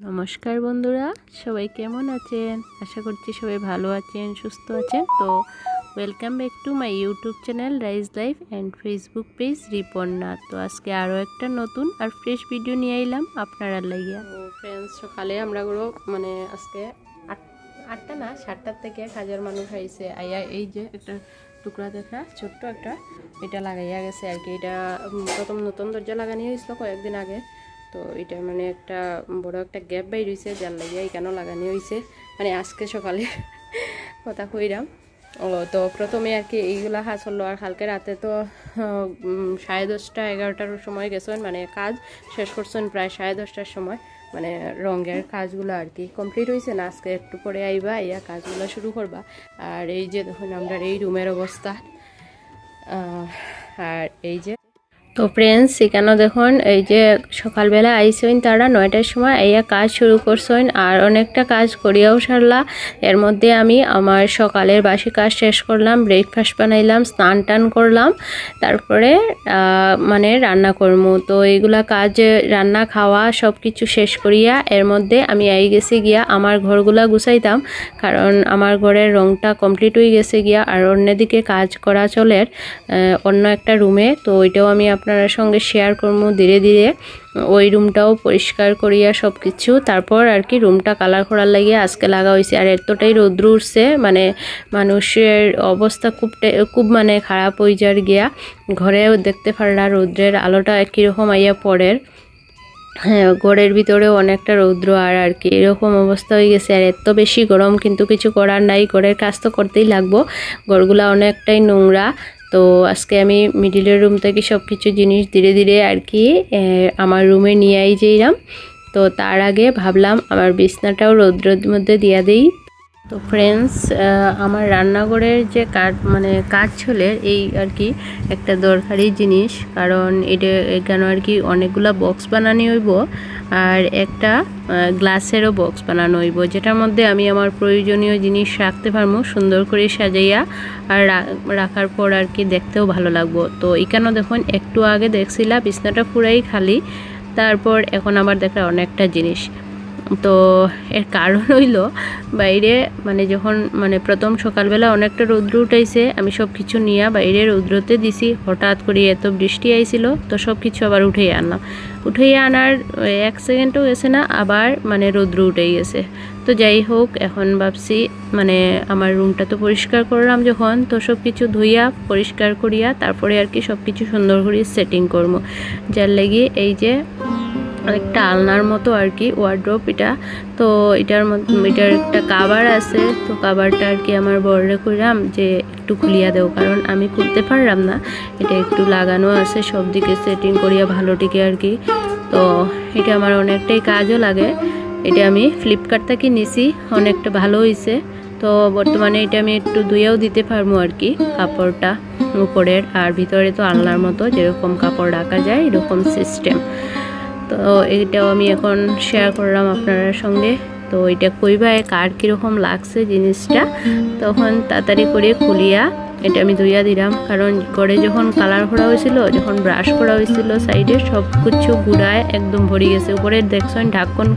নমস্কার বন্ধুরা, সবাই কেমন আছেন? আশা করছি সবাই ভালো আছেন, সুস্থ আছেন। তো welcome back to my YouTube channel rise life and Facebook page রিপন্না। তো আজকে আরও একটা নতুন আর ফ্রেশ ভিডিও নিয়ে এলাম আপনারা লাগিয়া। তো ফ্রেন্ডস, সকালে আমরা আজকে আটটা না 7টার থেকে কাজের মানুষ আইছে আইয়া এই যে একটা টুকরা দেখা ছোট্ট একটা এটা লাগাইয়া গেছে আর কি। এটা প্রথম নতুন দরজা লাগানো হয়েছিল কয়েকদিন আগে। তো এটা একটা বড় একটা গ্যাপ বাইর হয়েছে, যার লাগিয়া এখানেও লাগানো হয়েছে। আজকে সকালে কথা কইরাম। তো প্রথমে আর কি এইগুলা কাজ হলো, আর কালকে রাতে তো 10:30 11টার সময় গেছেন, কাজ শেষ করছেন প্রায় 10:30টার সময়। রঙের কাজগুলো আর কি কমপ্লিট হয়েছে না। আজকে একটু পরে আইবা, ইয়া কাজগুলো শুরু করবা। আর এই যে দেখুন আমরা এই রুমের অবস্থা। আর এই যে তো ফ্রেন্ডস, এখানেও দেখুন এই যে সকালবেলা আইসেন তারা 9টার সময় আইয়া কাজ শুরু করছেন, আর অনেকটা কাজ করিয়াও সারলা। এর মধ্যে আমি আমার সকালের বাসি কাজ শেষ করলাম, ব্রেকফাস্ট বানাইলাম, স্নান টান করলাম, তারপরে রান্না করবো। তো এইগুলা কাজ রান্না খাওয়া সব কিছু শেষ করিয়া এর মধ্যে আমি আই গেছি গিয়া আমার ঘরগুলা গুছাইতাম, কারণ আমার ঘরের রংটা কমপ্লিট হয়ে গেছে গিয়া। আর অন্যদিকে কাজ করা চলের অন্য একটা রুমে, তো ওইটাও আমি আপনার সঙ্গে শেয়ার করবো ধীরে ধীরে। ওই রুমটাও পরিষ্কার করিয়া সব কিছু তারপর আর কি রুমটা কালার করার লাগিয়ে আজকে লাগা হয়েছে। আর এতটাই রৌদ্র উঠছে, মানুষের অবস্থা খুব খারাপ হয়ে যার গিয়া। ঘরেও দেখতে পারলা রৌদ্রের আলোটা কীরকম আইয়া পড়ের। হ্যাঁ, ঘরের ভিতরেও অনেকটা রৌদ্র আর কি এরকম অবস্থা হয়ে গেছে। আর এত বেশি গরম, কিন্তু কিছু করার নাই, ঘরের কাজ তো করতেই লাগবো। ঘরগুলা অনেকটাই নোংরা। তো আজকে আমি মিডিলের রুম থেকে সব কিছু জিনিস ধীরে ধীরে আর কি আমার রুমে নিয়ে যাইলাম। তো তার আগে ভাবলাম আমার বিছনাটাও রৌদ্রের মধ্যে দিয়া দিই। তো ফ্রেন্ডস, আমার রান্নাঘরের যে কাজ চলে এই আর কি একটা দরকারি জিনিস, কারণ এটা এখানে আর কি অনেকগুলা বক্স বানানো হইব, আর একটা গ্লাসেরও বক্স বানানো হইব, যেটার মধ্যে আমি আমার প্রয়োজনীয় জিনিস রাখতে পারবো সুন্দর করে সাজাইয়া। আর রাখার পর আর কি দেখতেও ভালো লাগবো। তো এখানেও দেখুন একটু আগে দেখছিলাম বিছনাটা পুরাই খালি, তারপর এখন আবার দেখলাম অনেকটা জিনিস। তো এর কারণ হইল বাইরে যখন প্রথম সকালবেলা অনেকটা রৌদ্র উঠাইছে, আমি সব কিছু নিয়ে বাইরে রৌদ্রতে দিছি। হঠাৎ করে এত বৃষ্টি আইছিল, তো সব কিছু আবার উঠাইয়া আনলাম। উঠাইয়া আনার 1 সেকেন্ডও গেছে না, আবার রৌদ্র উঠে গেছে। তো যাই হোক, এখন ভাবছি আমার রুমটা তো পরিষ্কার করলাম যখন, তো সব কিছু ধুইয়া পরিষ্কার করিয়া তারপরে আর কি সব কিছু সুন্দর করে সেটিং করবো। যার লাগি এই যে একটা আলনার মতো আর কি ওয়ার্ড্রোব এটা। তো এটার একটা কাভার আছে, তো কাভারটা আর কি আমার বড়রে কইরাম যে একটু খুলিয়া দেও, কারণ আমি খুলতে পারলাম না। এটা একটু লাগানো আছে, সব দিকে সেটিং করিয়া ভালো টিকে আর কি। তো এটা আমার অনেকটাই কাজও লাগে। এটা আমি ফ্লিপকার্ট থেকে নিছি, অনেকটা ভালো হয়েছে। তো বর্তমানে এটা আমি একটু ধুয়েও দিতে পারবো আর কি কাপড়টা উপরের, আর ভিতরে তো আলনার মতো যেরকম কাপড় রাখা যায় এরকম সিস্টেম। তো এইটাও আমি এখন শেয়ার করলাম আপনার সঙ্গে। তো এটা কইবা কার কীরকম লাগছে জিনিসটা, তখন তাড়াতাড়ি করে খুলিয়া এটা আমি ধুইয়া দিলাম, কারণ করে যখন কালার করা হয়েছিল, যখন ব্রাশ করা হয়েছিল সাইডে সব কিছু গুড়ায় একদম ভরে গেছে। উপরে দেখছেন ঢাকন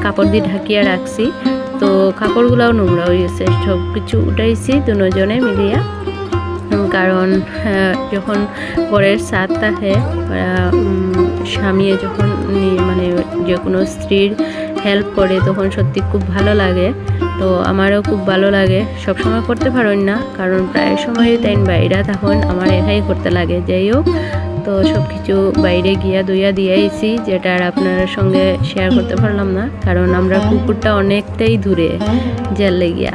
কাপড় দিয়ে ঢাকিয়া রাখছি, তো কাপড়গুলাও নোংরা হয়ে গেছে। সব কিছু উঠাইছি দুজনে মিলিয়া, কারণ যখন পরের ছাদ থাকে স্বামী যখন যে কোনো স্ত্রীর হেল্প করে তখন সত্যি খুব ভালো লাগে। তো আমারও খুব ভালো লাগে, সবসময় করতে পারেন না, কারণ প্রায় সময় তাই বাইরে তখন আমার একাই করতে লাগে। যাই হোক, তো সব কিছু বাইরে গিয়া ধুইয়া দিয়েছি, যেটা আর আপনার সঙ্গে শেয়ার করতে পারলাম না, কারণ আমরা পুকুরটা অনেকটাই দূরে যার লেগিয়া।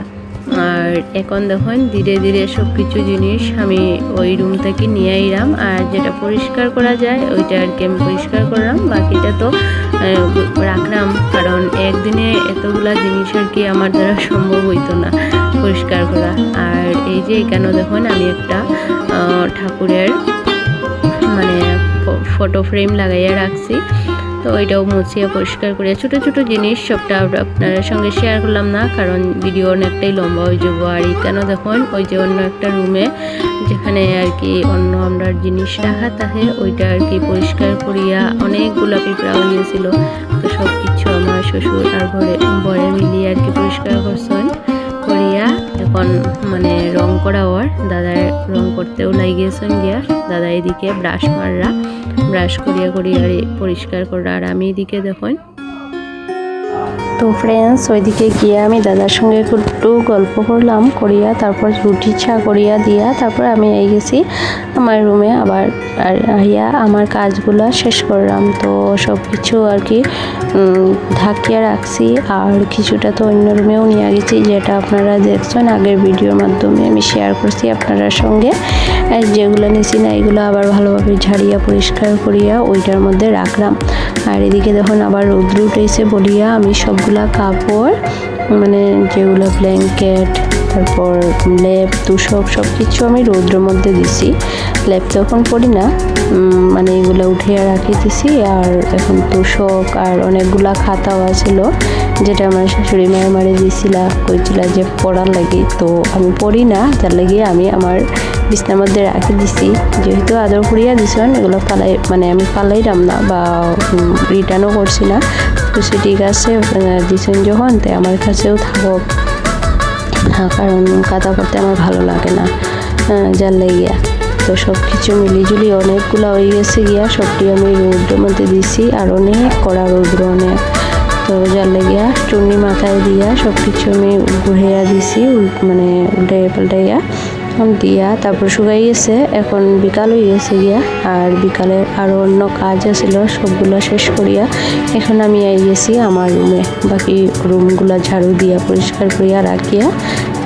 আর এখন দেখুন ধীরে ধীরে সব কিছু জিনিস আমি ওই রুম থেকে নিয়ে আইলাম, আর যেটা পরিষ্কার করা যায় ওইটা আর কি আমি পরিষ্কার করলাম, বাকিটা তো রাখলাম, কারণ একদিনে এতগুলা জিনিস আর কি আমার দ্বারা সম্ভব হইতো না পরিষ্কার করা। আর এই যে এখানে দেখুন আমি একটা ঠাকুরের ফটো ফ্রেম লাগাইয়া রাখছি, তো ওইটাও মুছিয়ে পরিষ্কার করে ছোটো ছোটো জিনিস সবটা আপনার সঙ্গে শেয়ার করলাম না, কারণ ভিডিও অনেকটাই লম্বা হয়ে যাবো। আর এখানেও দেখুন ওই যে অন্য একটা রুমে যেখানে আর কি অন্য আমরা জিনিস রাখা থাকে, ওইটা আর কি পরিষ্কার করিয়া অনেকগুলো পিঁপড়া হয়েছিল। তো সব কিছু আমার শ্বশুর আর বরে মিলিয়ে আর কি পরিষ্কার করছেন করিয়া এখন মানে রং করা ওর দাদার রং করতেও লাগিয়েছেন গিয়া দাদা এদিকে ব্রাশ মাররা ব্রাশ করিয়া করিয়া পরিষ্কার করা আর আমি এদিকে দেখুন। তো ফ্রেন্ডস ওইদিকে গিয়ে আমি দাদার সঙ্গে একটু গল্প করলাম করিয়া তারপর রুটি চা করিয়া দিয়া তারপর আমি এই গেছি আমার রুমে আবার আর আইয়া আমার কাজগুলো শেষ করলাম। তো সব কিছু আর কি ঢাকিয়া রাখছি আর কিছুটা তো অন্য রুমেও নিয়ে গেছি যেটা আপনারা দেখছেন আগের ভিডিওর মাধ্যমে আমি শেয়ার করছি আপনারা সঙ্গে। যেগুলো নিছি না এগুলো আবার ভালোভাবে ঝাড়িয়া পরিষ্কার করিয়া ওইটার মধ্যে রাখলাম। আর এদিকে দেখুন আবার রৌদ্র উঠেছে বলিয়া আমি সবগুলা কাপড় মানে যেগুলো ব্ল্যাঙ্কেট তারপর লেপ তুষক সব কিছু আমি রৌদ্রের মধ্যে দিছি। লেপ তো এখন পরি না মানে এগুলো উঠিয়ে রাখি দিছি। আর এখন তুষক আর অনেকগুলা খাতাও আছিল যেটা আমার শাশুড়ি মায়ের মারে দিছিলা কইছিল যে পড়ার লাগি, তো আমি পড়ি না তার লাগি আমি আমার বিছনার মধ্যে রাখি দিছি। যেহেতু আদর করিয়া দিছেন এগুলো পালাই মানে আমি পালাইলাম না বা রিটার্নও করছি না, তো সে ঠিক আছে দিছেন যখন তাই আমার কাছেও থাকুক, কারণ কাদা পড়তে আমার ভালো লাগে না যার লাগিয়া। তো সব কিছু মিলিজুলি অনেকগুলো হয়ে গেছে গিয়া সবটি আমি রৌদ্রের মধ্যে দিছি আর অনেক কড়া রৌদ্র অনেক, তো যার লাগিয়া চুন্নি মাথায় দিয়া সব কিছু আমি ঘুরাইয়া দিছি মানে উল্টাইয়া পাল্টাইয়া দিয়া তারপর শুকাই গেছে। এখন বিকাল হয়ে গেছে গিয়া আর বিকালে আরও অন্য কাজ আছিল সবগুলো শেষ করিয়া এখন আমি আই গেছি আমার রুমে বাকি রুমগুলো ঝাড়ু দিয়া পরিষ্কার করিয়া রাখিয়া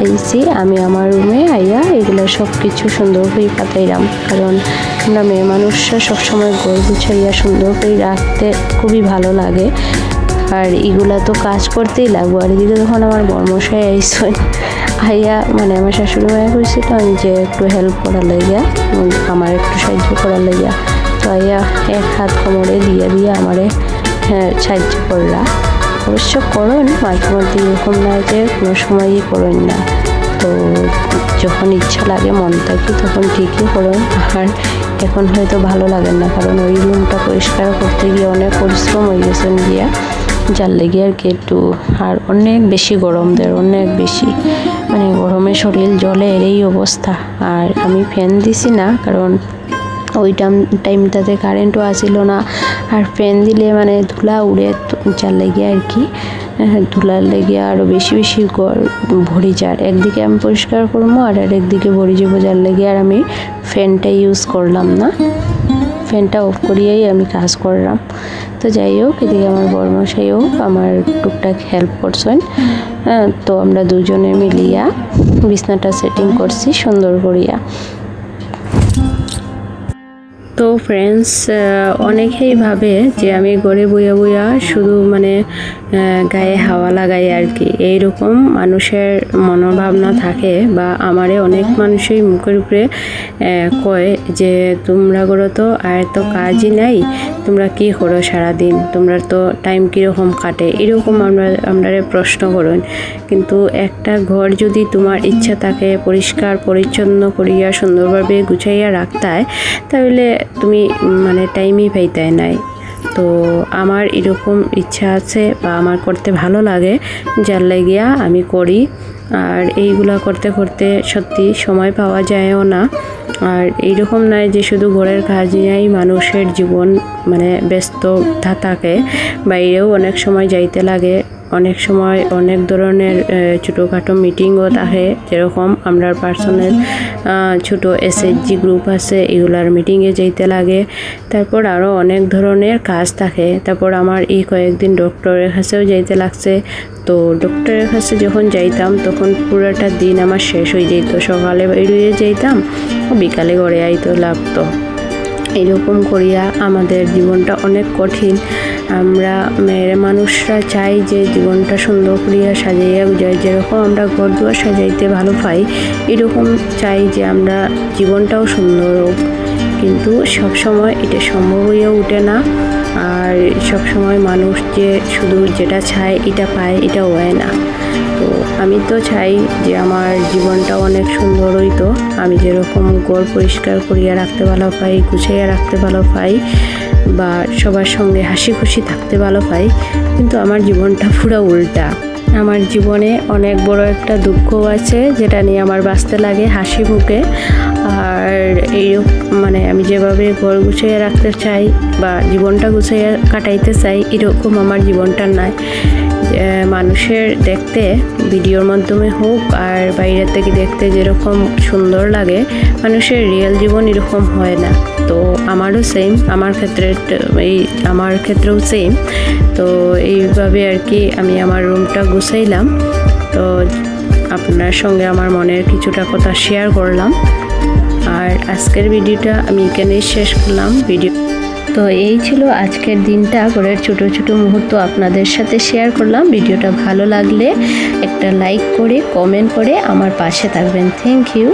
আইছি আমি আমার রুমে আইয়া এগুলো সব কিছু সুন্দর করে পাতাইলাম, কারণ আমরা মেয়ে মানুষরা সবসময় ঘর গুছাইয়া সুন্দর করে রাখতে খুবই ভালো লাগে আর এগুলা তো কাজ করতেই লাগবো। আর এদিকে যখন আমার বর্মশাই আইসেন আইয়া মানে আমার শাশুড়ি মায়া করেছিল আমি যে একটু হেল্প করার লাগিয়া আমার একটু সাহায্য করার লাগিয়া, তো আইয়া এক হাত কোমরে দিয়ে আমারে সাহায্য করলা। অবশ্য করুন মাঝে মধ্যে এরকম না যে কোনো সময়ই করুন না, তো যখন ইচ্ছা লাগে মন থাকি তখন ঠিকই করুন। আর এখন হয়তো ভালো লাগে না কারণ ওই রুমটা পরিষ্কার করতে গিয়ে অনেক পরিশ্রম হয়ে গেছেন গিয়া যার লেগে আর কি একটু আর অনেক বেশি গরম দেয় অনেক বেশি মানে গরমে শরীর জ্বলে এই অবস্থা। আর আমি ফ্যান দিছি না কারণ ওই টাইমটাতে কারেন্টও আসিল না আর ফ্যান দিলে মানে ধুলা উড়ে যার লেগে আর কি ধুলার লেগে আরও বেশি বেশি ভরি যায়, একদিকে আমি পরিষ্কার করবো আর একদিকে ভরি যাবো যার লেগে আর আমি ফ্যানটা ইউজ করলাম না, ফ্যানটা অফ করিয়েই আমি কাজ করলাম। তো যাই হোক এদিকে আমার বড়মশাইও আমার টুকটাক হেল্প করছেন, তো আমরা দুজনে মিলিয়া বিছনাটা সেটিং করছি সুন্দর করিয়া। তো ফ্রেন্ডস অনেকেই ভাবে যে আমি ঘরে বইয়া বইয়া শুধু মানে গায়ে হাওয়া লাগাই আর কি, এইরকম মানুষের মনোভাবনা থাকে বা আমারে অনেক মানুষই মুখের উপরে কয় যে তোমরা করো তো আর তো কাজই নাই, তোমরা কি করো সারাদিন, তোমরা তো টাইম কীরকম কাটে, এরকম আমরা প্রশ্ন করুন। কিন্তু একটা ঘর যদি তোমার ইচ্ছা থাকে পরিষ্কার পরিচ্ছন্ন করিয়া সুন্দরভাবে গুছাইয়া রাখতে হয় তাহলে তুমি মানে টাইমই পাইতে নাই। তো আমার এরকম ইচ্ছা আছে বা আমার করতে ভালো লাগে যার লাগিয়া আমি করি। আর এইগুলা করতে করতে সত্যি সময় পাওয়া যায়ও না। আর এইরকম নয় যে শুধু ঘরের কাজ নিয়েই মানুষের জীবন মানে ব্যস্ততা থাকে, বাইরেও অনেক সময় যাইতে লাগে, অনেক সময় অনেক ধরনের ছোটোখাটো মিটিংও থাকে, যেরকম আমরা পার্সোনাল ছোটো এসএইচজি গ্রুপ আছে এগুলার মিটিংয়ে যাইতে লাগে, তারপর আরও অনেক ধরনের কাজ থাকে। তারপর আমার এই কয়েকদিন ডক্টরের কাছেও যাইতে লাগছে, তো ডক্টরের কাছে যখন যাইতাম তখন পুরোটা দিন আমার শেষ হয়ে যেত, সকালে বেরিয়ে যাইতাম বিকালে ঘরে আইতে লাগতো। এরকম করিয়া আমাদের জীবনটা অনেক কঠিন। আমরা মেয়ের মানুষরা চাই যে জীবনটা সুন্দর করিয়া সাজাইয়া গুজাই, যেরকম আমরা ঘর দুয়ার সাজাইতে ভালো পাই এরকম চাই যে আমরা জীবনটাও সুন্দর হোক, কিন্তু সবসময় এটা সম্ভব হয়ে ওঠে না। আর সবসময় মানুষ যে শুধু যেটা চায় এটা পায় এটা হয় না। তো আমি তো চাই যে আমার জীবনটা অনেক সুন্দর হইতো, আমি যেরকম ঘর পরিষ্কার করিয়া রাখতে ভালো পাই, গুছাইয়া রাখতে ভালো পাই বা সবার সঙ্গে হাসি খুশি থাকতে ভালো পাই, কিন্তু আমার জীবনটা পুরো উল্টা। আমার জীবনে অনেক বড় একটা দুঃখ আছে, যেটা নিয়ে আমার বাঁচতে লাগে হাসি মুখে। আর এই মানে আমি যেভাবে ঘর গুছিয়ে রাখতে চাই বা জীবনটা গুছিয়ে কাটাইতে চাই, এরকম আমার জীবনটা নাই। মানুষের দেখতে ভিডিওর মাধ্যমে হোক আর বাইরের থেকে দেখতে যেরকম সুন্দর লাগে, মানুষের রিয়েল জীবন এরকম হয় না। তো আমারও সেম, আমার ক্ষেত্রেও সেম। তো এইভাবে আর কি আমি আমার রুমটা গুছাইলাম। তো আপনার সঙ্গে আমার মনের কিছুটা কথা শেয়ার করলাম। আর আজকের ভিডিওটা আমি এখানেই শেষ করলাম। তো এই ছিল আজকের দিনটা, ঘরের ছোট ছোট মুহূর্ত আপনাদের সাথে শেয়ার করলাম। ভিডিওটা ভালো লাগলে একটা লাইক করে কমেন্ট করে আমার পাশে থাকবেন। Thank you.